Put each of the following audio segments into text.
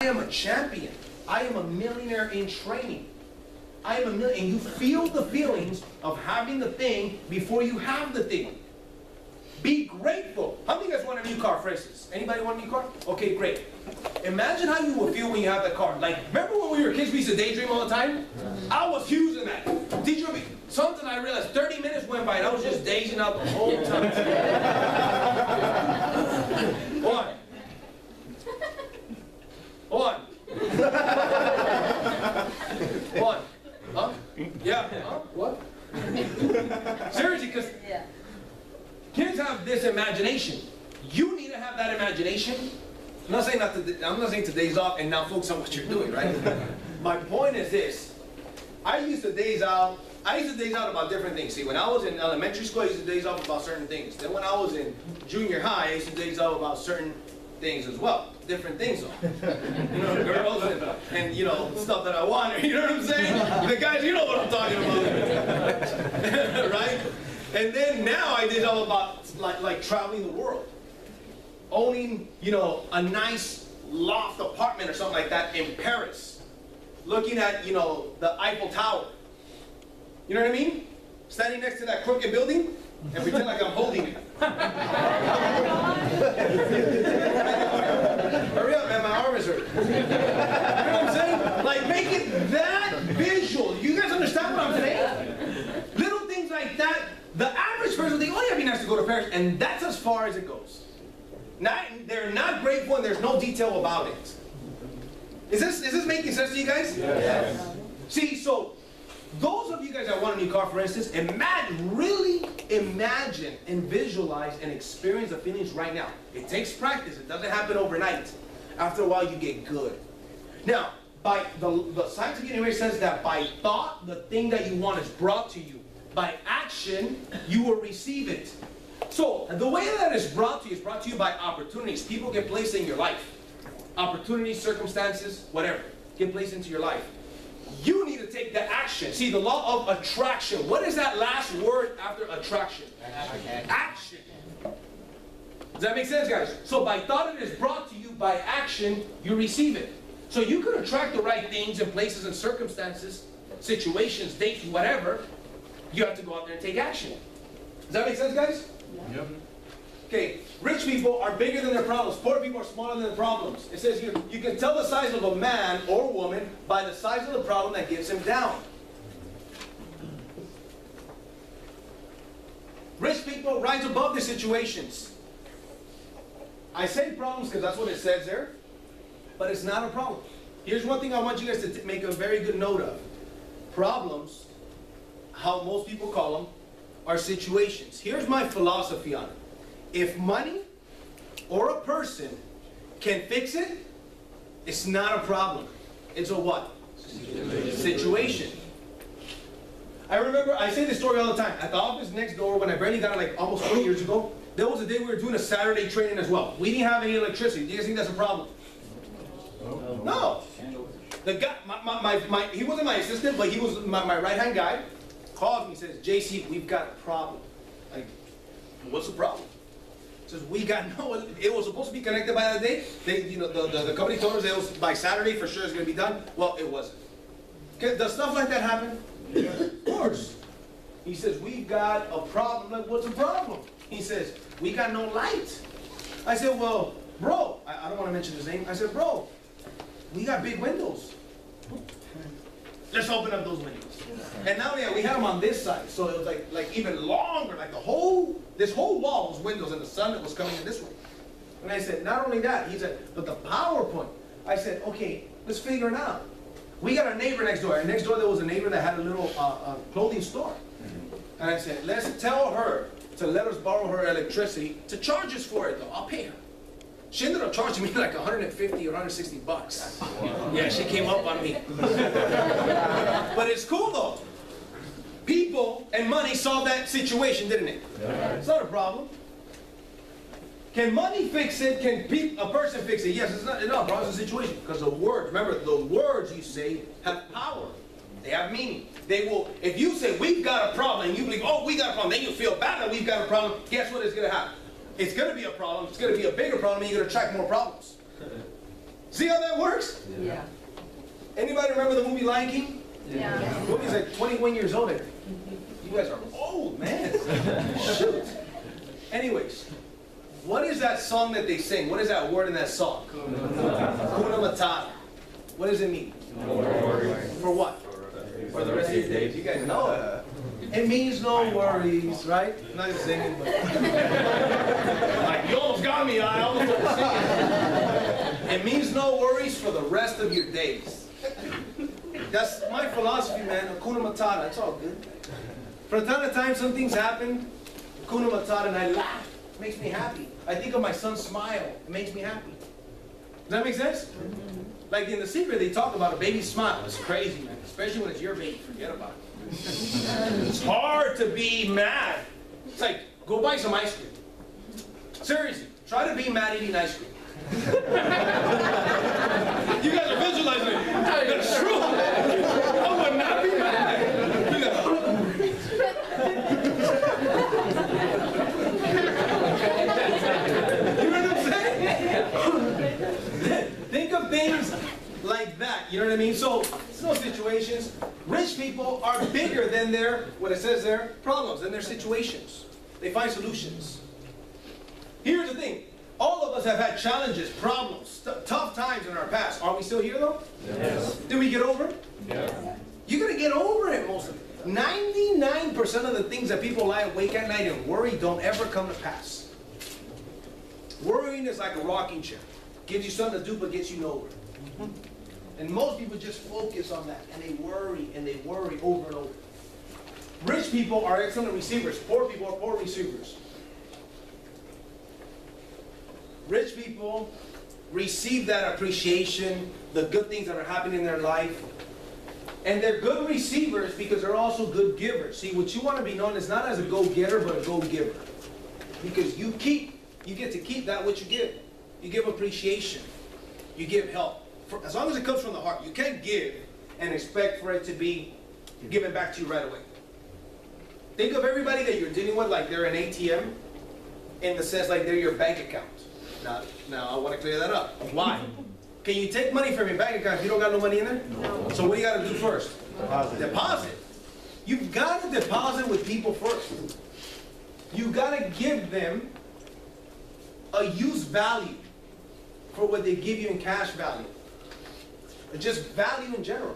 am a champion. I am a millionaire in training. I am a millionaire. And you feel the feelings of having the thing before you have the thing. Be grateful. How many of you guys want a new car, for instance? Anybody want a new car? Okay, great. Imagine how you will feel when you have that car. Like, remember when we were kids, we used to daydream all the time? I was huge in that. Teacher, something I realized, 30 minutes went by and I was just dazing out the whole time. One. One. One. Huh? Yeah. Huh? What? Seriously, because kids have this imagination. You need to have that imagination. I'm not saying today's off and now focus on what you're doing, right? My point is this. I used to daze out about different things. See, when I was in elementary school, I used to daze off about certain things. Then when I was in junior high, I used to daze off about certain things as well. Different things though. You know, girls and you know, stuff that I wanted. You know what I'm saying? The guys, you know what I'm talking about. Right? And then now I did all about like traveling the world. Owning, you know, a nice loft apartment or something like that in Paris. Looking at, you know, the Eiffel Tower. You know what I mean? Standing next to that crooked building and pretend like I'm holding it. Hurry up, man, my arm is hurt. You know what I'm saying? Like, make it that visual. You guys understand what I'm saying? Little things like that. The average person will think, oh yeah, it'd be nice to go to Paris. And that's as far as it goes. They're not grateful and there's no detail about it. Is this making sense to you guys? Yes. See, so those of you guys that want a new car, for instance, really imagine and visualize and experience the feelings right now. It takes practice. It doesn't happen overnight. After a while, you get good. Now, by the scientific universe says that by thought, the thing that you want is brought to you. By action, you will receive it. So, the way that it's brought to you is brought to you by opportunities. People get placed in your life. Opportunities, circumstances, whatever, get placed into your life. You need to take the action. See, the law of attraction. What is that last word after attraction? Action. Does that make sense, guys? So by thought it is brought to you, by action, you receive it. So you can attract the right things and places and circumstances, situations, dates, whatever. You have to go out there and take action. Does that make sense, guys? Yep. Okay, rich people are bigger than their problems. Poor people are smaller than their problems. It says here, you can tell the size of a man or woman by the size of the problem that gets him down. Rich people rise above the situations. I say problems because that's what it says there, but it's not a problem. Here's one thing I want you guys to make a very good note of. Problems, how most people call them, are situations. Here's my philosophy on it. If money or a person can fix it, it's not a problem. It's a what? Situation. I remember, I say this story all the time. At the office next door, when I barely got it like almost 4 years ago, there was a day we were doing a Saturday training as well. We didn't have any electricity. Do you guys think that's a problem? No. The guy, he wasn't my assistant, but he was my right-hand guy. Calls me, says, JC, we've got a problem. Like, what's the problem? Says, we got no, it was supposed to be connected by that day. The company told us it was by Saturday for sure it's going to be done. Well, it wasn't. Does stuff like that happen? Yeah. Of course. He says, we've got a problem. I'm like, what's the problem? He says, we got no light. I said, well, bro, I don't want to mention his name. I said, bro, we got big windows. Let's open up those windows. And now, yeah, we had them on this side, so it was like even longer, like this whole wall was windows, and the sun that was coming in this way. And I said, not only that, he said, but the power point. I said, okay, let's figure it out. We got a neighbor next door, and next door there was a neighbor that had a little clothing store. And I said, let's tell her to let us borrow her electricity to charge us for it, though. I'll pay her. She ended up charging me like 150 or 160 bucks. Wow. Yeah, she came up on me. But it's cool though. People and money solved that situation, didn't it? Yeah. It's not a problem. Can money fix it? Can a person fix it? Yes, it's not a problem, it's a situation. Because the words, remember, the words you say have power. They have meaning. They will, if you say, we've got a problem, and you believe, oh, we got a problem, then you feel bad that we've got a problem, guess what is going to happen? It's going to be a problem, it's going to be a bigger problem, and you're going to attract more problems. See how that works? Yeah. Anybody remember the movie Lion King? Yeah. The movie's like 21 years old. You guys are old, man. Shoot. Anyways, what is that song that they sing? What is that word in that song? Hakuna Matata. What does it mean? No worries. For what? For the rest of your days. You guys know it. It means no worries, right? I'm not even singing, but like, you almost got me. I almost started singing. It means no worries for the rest of your days. That's my philosophy, man. Hakuna Matata. It's all good. From time to time, some things happen. Hakuna Matata, and I laugh. It makes me happy. I think of my son's smile. It makes me happy. Does that make sense? Like in The Secret, they talk about a baby's smile. It's crazy, man. Especially when it's your baby. Forget about it. It's hard to be mad. It's like, go buy some ice cream. Seriously, try to be mad eating ice cream. You guys are visualizing it. That's true. I would not be mad. You know. You know what I'm saying? Think of things like that. You know what I mean? So, those situations, rich people are bigger than their, what it says there, problems, than their situations. They find solutions. Here's the thing. All of us have had challenges, problems, tough times in our past. Are we still here though? Yes. Did we get over it? Yeah. You're going to get over it, most of it. 99% of the things that people lie awake at night and worry don't ever come to pass. Worrying is like a rocking chair. Gives you something to do but gets you nowhere. And most people just focus on that, and they worry over and over. Rich people are excellent receivers. Poor people are poor receivers. Rich people receive that appreciation, the good things that are happening in their life. And they're good receivers because they're also good givers. See, what you want to be known is not as a go-getter, but a go-giver. Because you get to keep that which you give. You give appreciation. You give help. As long as it comes from the heart. You can't give and expect for it to be given back to you right away. Think of everybody that you're dealing with like they're an ATM, in the sense like they're your bank account. Now I want to clear that up. Why? Can you take money from your bank account if you don't got no money in there? No. So what do you got to do first? Deposit. You've got to deposit with people first. You've got to give them a use value for what they give you in cash value. Or just value in general.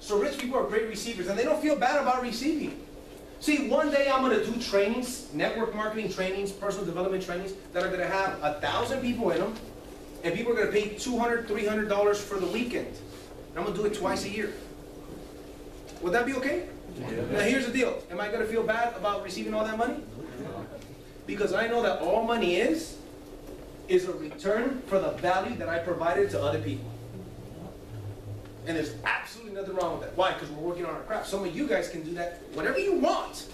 So rich people are great receivers, and they don't feel bad about receiving. See, one day I'm going to do trainings, network marketing trainings, personal development trainings, that are going to have 1,000 people in them, and people are going to pay $200, $300 for the weekend. And I'm going to do it twice a year. Would that be okay? Yeah. Now here's the deal. Am I going to feel bad about receiving all that money? Because I know that all money is a return for the value that I provided to other people. And there's absolutely nothing wrong with that. Why? Because we're working on our craft. Some of you guys can do that whatever you want.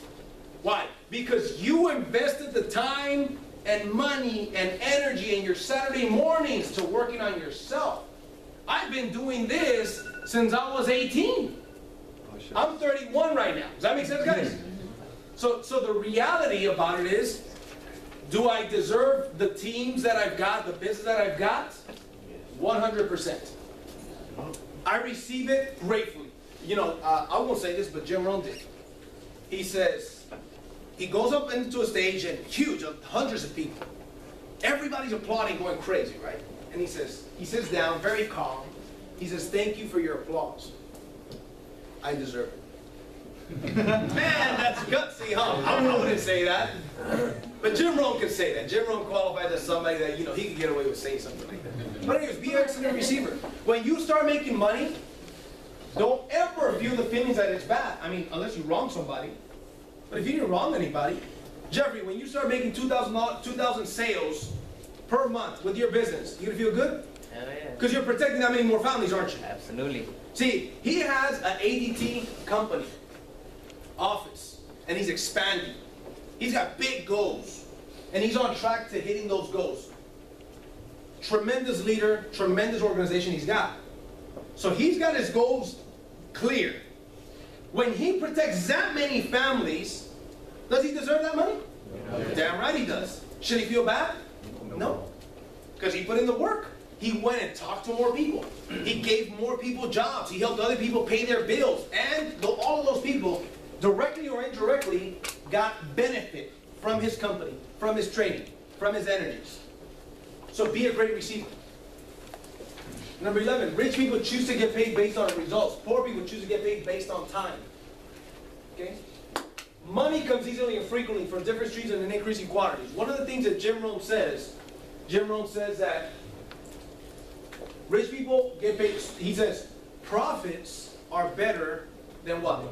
Why? Because you invested the time and money and energy in your Saturday mornings to working on yourself. I've been doing this since I was 18. I'm 31 right now. Does that make sense, guys? So the reality about it is, do I deserve the teams that I've got, the business that I've got? 100%. I receive it gratefully. You know, I won't say this, but Jim Rohn did. He says, he goes up into a stage and huge, hundreds of people. Everybody's applauding, going crazy, right? And he sits down, very calm. He says, thank you for your applause. I deserve it. Man, that's gutsy, huh? I wouldn't say that. But Jim Rohn could say that. Jim Rohn qualifies as somebody that, you know, he could get away with saying something like that. But anyways, be an excellent receiver. When you start making money, don't ever feel the feelings that it's bad. I mean, unless you wrong somebody. But if you didn't wrong anybody, Jeffrey, when you start making 2,000 sales per month with your business, you gonna feel good? Hell yeah. Because you're protecting that many more families, aren't you? Absolutely. See, he has an ADT company, office, and he's expanding. He's got big goals, and he's on track to hitting those goals. Tremendous leader, tremendous organization he's got. So he's got his goals clear. When he protects that many families, does he deserve that money? No. Damn right he does. Should he feel bad? No. Because he put in the work. He went and talked to more people. He gave more people jobs. He helped other people pay their bills. And all of those people, directly or indirectly, got benefit from his company, from his training, from his energies. So be a great receiver. Number 11, rich people choose to get paid based on results. Poor people choose to get paid based on time. Okay? Money comes easily and frequently from different streams and in increasing quantities. One of the things that Jim Rohn says that rich people get paid, he says, profits are better than what?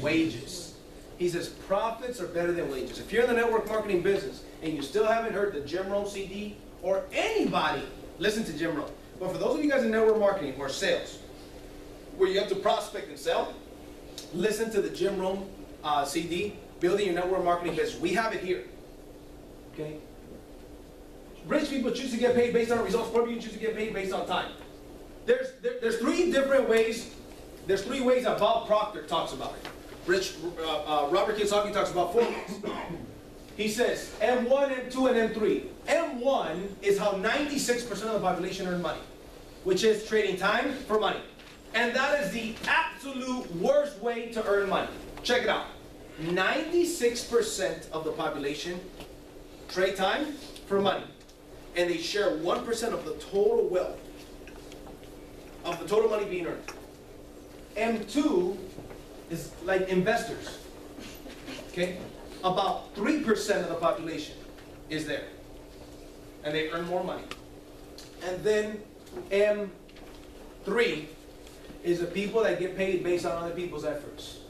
Wages. He says profits are better than wages. If you're in the network marketing business and you still haven't heard the Jim Rohn CD, or anybody, listen to Jim Rohn. But for those of you guys in network marketing or sales, where you have to prospect and sell, listen to the Jim Rohn CD, Building Your Network Marketing Business. We have it here. Okay? Rich people choose to get paid based on results. Poor people choose to get paid based on time. There's three different ways. There's three ways that Bob Proctor talks about it. Robert Kiyosaki talks about 4 ways. He says M1, M2, and M3. M1 is how 96% of the population earn money, which is trading time for money. And that is the absolute worst way to earn money. Check it out. 96% of the population trade time for money. And they share 1% of the total wealth, of the total money being earned. M2 is like investors. Okay? About 3% of the population is there. And they earn more money. And then M3 is the people that get paid based on other people's efforts.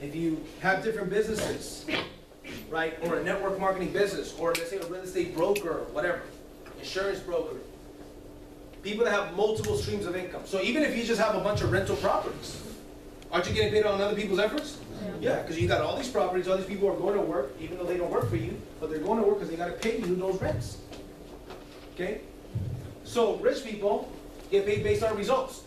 If you have different businesses, right, or a network marketing business, or let's say a real estate broker, or whatever, insurance broker, people that have multiple streams of income. So even if you just have a bunch of rental properties, aren't you getting paid on other people's efforts? Yeah, because you got all these properties, all these people are going to work, even though they don't work for you, but they're going to work because they got to pay you those rents. Okay? So rich people get paid based on results.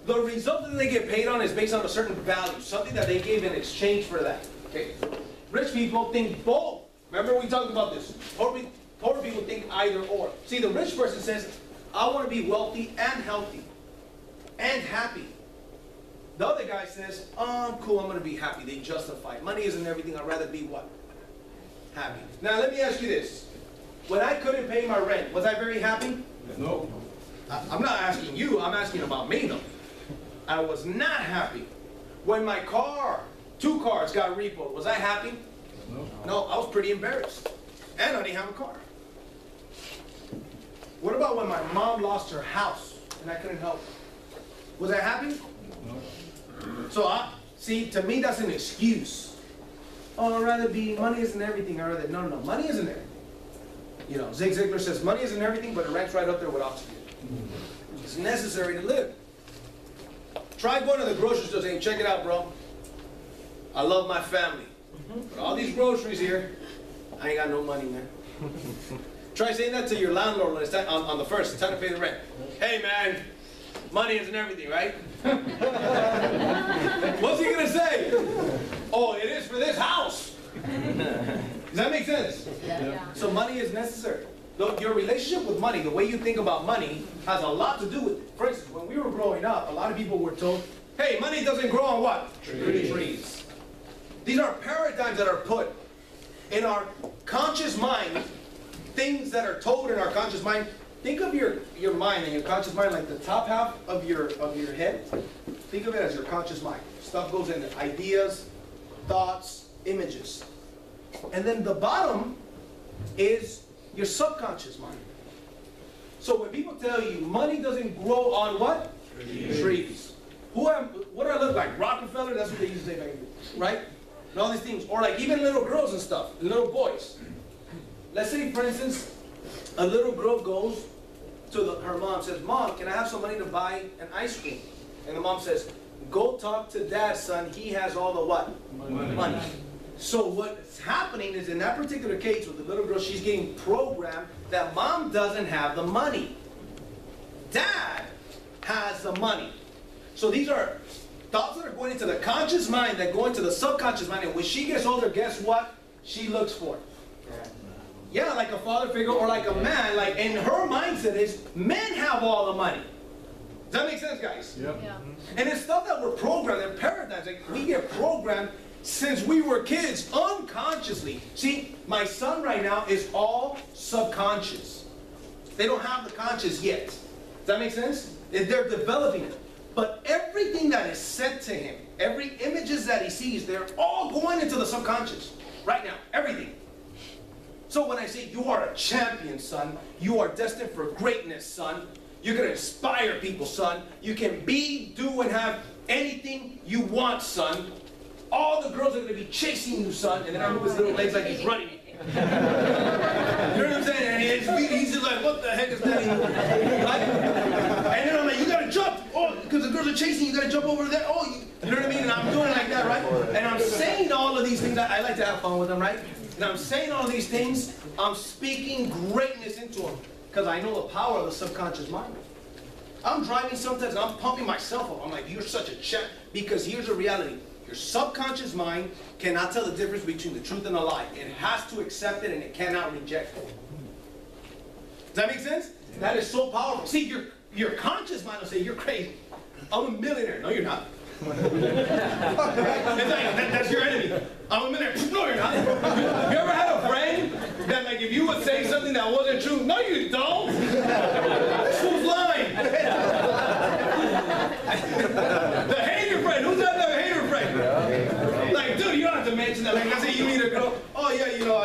The result that they get paid on is based on a certain value, something that they gave in exchange for that. Okay? Rich people think both. Remember we talked about this. Poor people think either or. See, the rich person says, I want to be wealthy and healthy and happy. The other guy says, oh, I'm cool, I'm going to be happy. They justify it. Money isn't everything. I'd rather be what? Happy. Now, let me ask you this. When I couldn't pay my rent, was I very happy? No. I'm not asking you. I'm asking about me, though. I was not happy. When my car, 2 cars got repoed, was I happy? No. No, I was pretty embarrassed. And I didn't have a car. What about when my mom lost her house and I couldn't help her? Was I happy? No. So, see, to me, that's an excuse. Oh, I'd rather be, money isn't everything. I'd rather, no, money isn't everything. You know, Zig Ziglar says, money isn't everything, but it ranks right up there with oxygen. It's necessary to live. Try going to the grocery store saying, check it out, bro. I love my family. But all these groceries here, I ain't got no money, man. Try saying that to your landlord when it's time, on the first, it's time to pay the rent. Hey, man, money isn't everything, right? What's he going to say? Oh, it is for this house. Does that make sense? Yeah. So money is necessary. Your relationship with money, the way you think about money, has a lot to do with it. For instance, when we were growing up, a lot of people were told, hey, money doesn't grow on what? Trees. These are paradigms that are put in our conscious mind, things that are told in our conscious mind. Think of your mind and your conscious mind like the top half of your head. Think of it as your conscious mind. Stuff goes in there. Ideas, thoughts, images. And then the bottom is your subconscious mind. So when people tell you money doesn't grow on what? Trees. What do I look like? Rockefeller? That's what they used to say back then, right? And all these things. Or like even little girls and stuff, little boys. Let's say, for instance, a little girl goes to her mom and says, Mom, can I have some money to buy an ice cream? And the mom says, go talk to Dad, son. He has all the what? Money. So what's happening is in that particular case with the little girl, she's getting programmed that Mom doesn't have the money. Dad has the money. So these are thoughts that are going into the conscious mind that go into the subconscious mind. And when she gets older, guess what she looks for? Yeah, like a father figure or like a man. Like, and her mindset is men have all the money. Does that make sense, guys? Yep. Yeah. And it's stuff that we're programmed, and paradigms. Like, we get programmed since we were kids, unconsciously. See, my son right now is all subconscious. They don't have the conscious yet. Does that make sense? They're developing it. But everything that is said to him, every images that he sees, they're all going into the subconscious. Right now, everything. So when I say you are a champion, son, you are destined for greatness, son. You're going to inspire people, son. You can be, do, and have anything you want, son. All the girls are going to be chasing you, son. And then I move his little legs like he's running. You know what I'm saying? And he's just like, what the heck is that? Right? And then I'm like, you got to jump. Oh, because the girls are chasing you, got to jump over there. Oh, you know what I mean? And I'm doing it like that, right? And I'm saying all of these things. I like to have fun with them, right? And I'm saying all these things. I'm speaking greatness into them. Because I know the power of the subconscious mind. I'm driving sometimes and I'm pumping myself up. I'm like, you're such a champ. Because here's the reality. Your subconscious mind cannot tell the difference between the truth and a lie. It has to accept it and it cannot reject it. Does that make sense? Yeah. That is so powerful. See, your conscious mind will say, you're crazy. I'm a millionaire. No, you're not. That's your enemy. I'm a millionaire. No, you're not. You ever had a friend that, like, if you would say something that wasn't true, no, you don't. This fool's lying. The hater friend. Who's that hater friend? Like, dude, you don't have to mention that. Like, let's say you meet a girl. Oh, yeah, you know,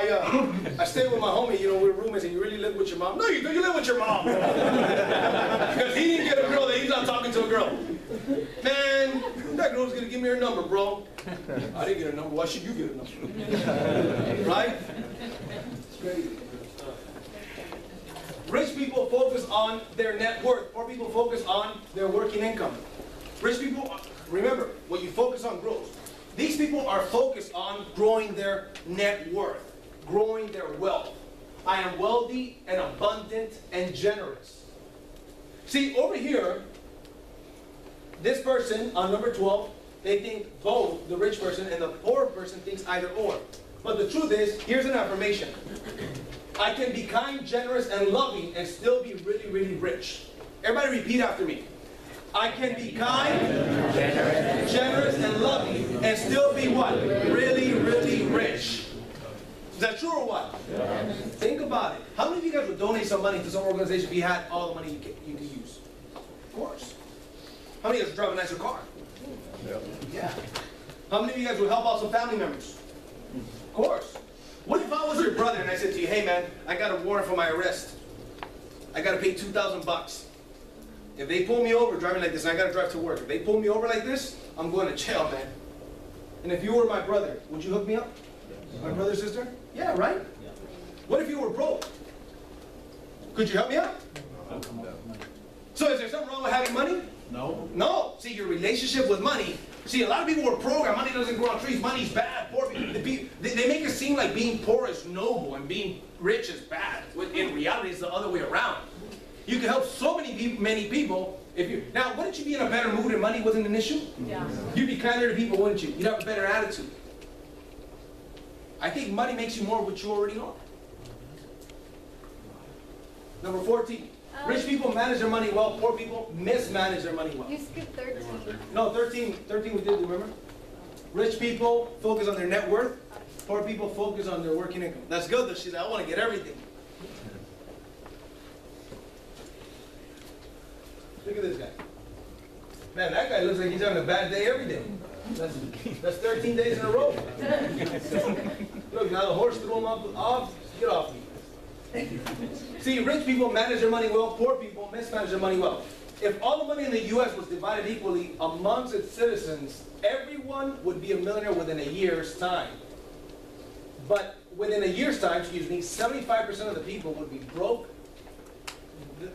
I stay with my homie. You know, we're roommates, and you really live with your mom. No, you don't. You live with your mom. Because he didn't get a girl that he's not talking to a girl. Man, that girl's gonna give me her number, bro. I didn't get a number. Why should you get a number? Right? It's crazy. Rich people focus on their net worth. Poor people focus on their working income. Rich people, remember, what you focus on grows. These people are focused on growing their net worth, growing their wealth. I am wealthy and abundant and generous. See, over here, this person on number 12, they think both the rich person and the poor person thinks either or. But the truth is, here's an affirmation. I can be kind, generous, and loving and still be really, really rich. Everybody repeat after me. I can be kind, generous, and loving and still be what? Really, really rich. Is that true or what? Yeah. Think about it. How many of you guys would donate some money to some organization if you had all the money you could use? Of course. How many of you guys would drive a nicer car? Yeah. How many of you guys would help out some family members? Of course. What if I was your brother and I said to you, hey man, I got a warrant for my arrest. I got to pay $2,000. If they pull me over driving like this, and I got to drive to work. If they pull me over like this, I'm going to jail, man. And if you were my brother, would you hook me up? My brother or sister? Yeah, right? What if you were broke? Could you help me out? So is there something wrong with having money? No. No. See, your relationship with money. See, a lot of people were programmed. Money doesn't grow on trees. Money's bad. Poor people. They make it seem like being poor is noble and being rich is bad. When in reality, it's the other way around. You can help so many people if you. Now, wouldn't you be in a better mood if money wasn't an issue? Yeah. You'd be kinder to people, wouldn't you? You'd have a better attitude. I think money makes you more what you already are. Number 14. Rich people manage their money well. Poor people mismanage their money well. You skipped 13. No, 13 we did, remember? Rich people focus on their net worth. Poor people focus on their working income. That's good though. She's like, I want to get everything. Look at this guy. Man, that guy looks like he's having a bad day every day. That's 13 days in a row. Look, now the horse threw him off. Get off me. See, rich people manage their money well. Poor people mismanage their money well. If all the money in the U.S. was divided equally amongst its citizens, everyone would be a millionaire within a year's time. But within a year's time, 75% of the people would be broke.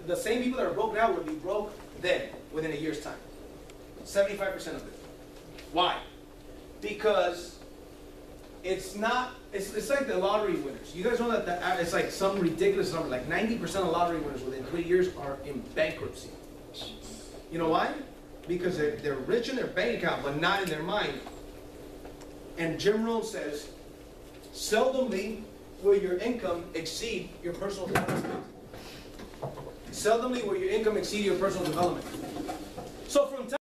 The same people that are broke now would be broke then, within a year's time. 75% of it. Why? Because it's like the lottery winners. You guys know that it's like some ridiculous number, like 90% of lottery winners within 3 years are in bankruptcy. You know why? Because they're rich in their bank account, but not in their mind. And Jim Rohn says, seldomly will your income exceed your personal development. Seldomly will your income exceed your personal development. So from time